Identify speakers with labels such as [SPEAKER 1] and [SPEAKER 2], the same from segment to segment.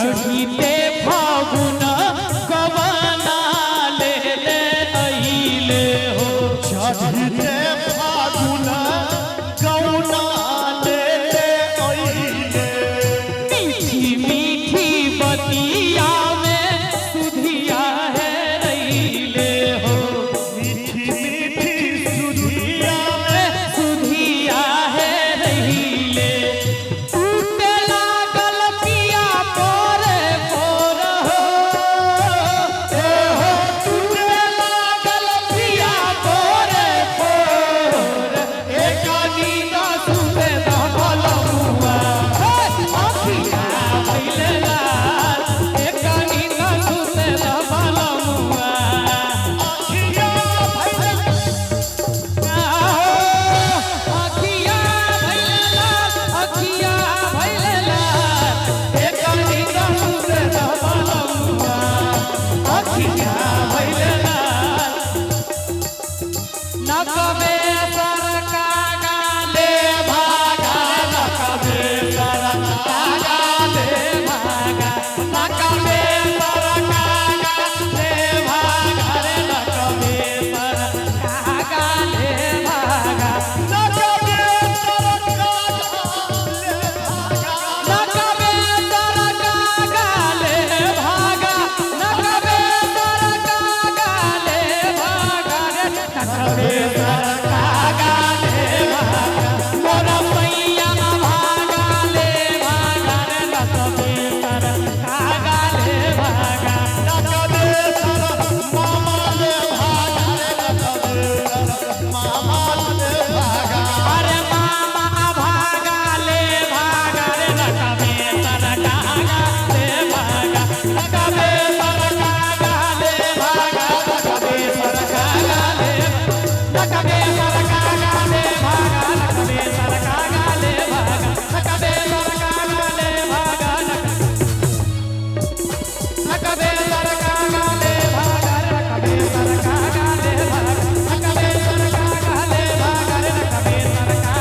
[SPEAKER 1] चढ़ीते फागुन गवना ले ले अइले हो
[SPEAKER 2] चढ़ीते फागुन गवना ले ले अइले
[SPEAKER 1] मीठी मीठी बतिया में सुधिया है रइले हो
[SPEAKER 2] मीठी मीठी सुधिया
[SPEAKER 1] में सुधिया है रइले टूटे लागल पिया पोरे पोर हो ए हो टूटे लागल पिया पोरे पोर एक नींद सुते दबल हुआ अखिया भइले लाल एक नींद सुते दबल हुआ
[SPEAKER 2] अखिया भइले
[SPEAKER 1] अखिया भइले लाल अखिया भइले लाल एक नींद सुते दबल हुआ अखिया भइले लाल नकबे सरका गाले भागा नकबे सरका गाले भागा नकबे सरका गाले भागा रे नकबे सरका गाले भागा
[SPEAKER 2] नकबे सरका
[SPEAKER 1] नकबे सरका गाले भागा नकबे सरका गाले भागा रे नकबे सरका गाले भागा मोरा मैया भागा ले भागा रे नकबे सरका गाले भागा
[SPEAKER 2] नकबे सर मामा ले भागा रे नकबे मामा ले भागा
[SPEAKER 1] अरे मामा भागा ले भागा रे नकबे सरका गाले भागा नकबे सरका गाले भागा नकबे सरका गाले नकबे सरका गाले भागा नकबे सरका गाले भागा नकबे सरका गाले भागा नकबे सरका गाले भागा रे नकबे सरका गाले भागा नकबे सरका गाले भागा रे नकबे सरका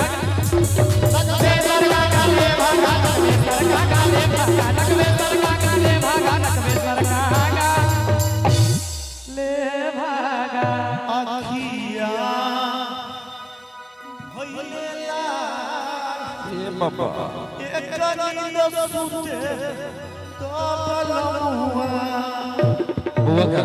[SPEAKER 1] नकबे सरका गाले भागा नकबे सरका गाले भागा नकबे सरका गाले भागा नकबे सरका गाले भागा
[SPEAKER 2] अखिया भइले लाल
[SPEAKER 3] ए बाबा
[SPEAKER 2] एक नींद सुते दबल हुआ
[SPEAKER 3] बुआ का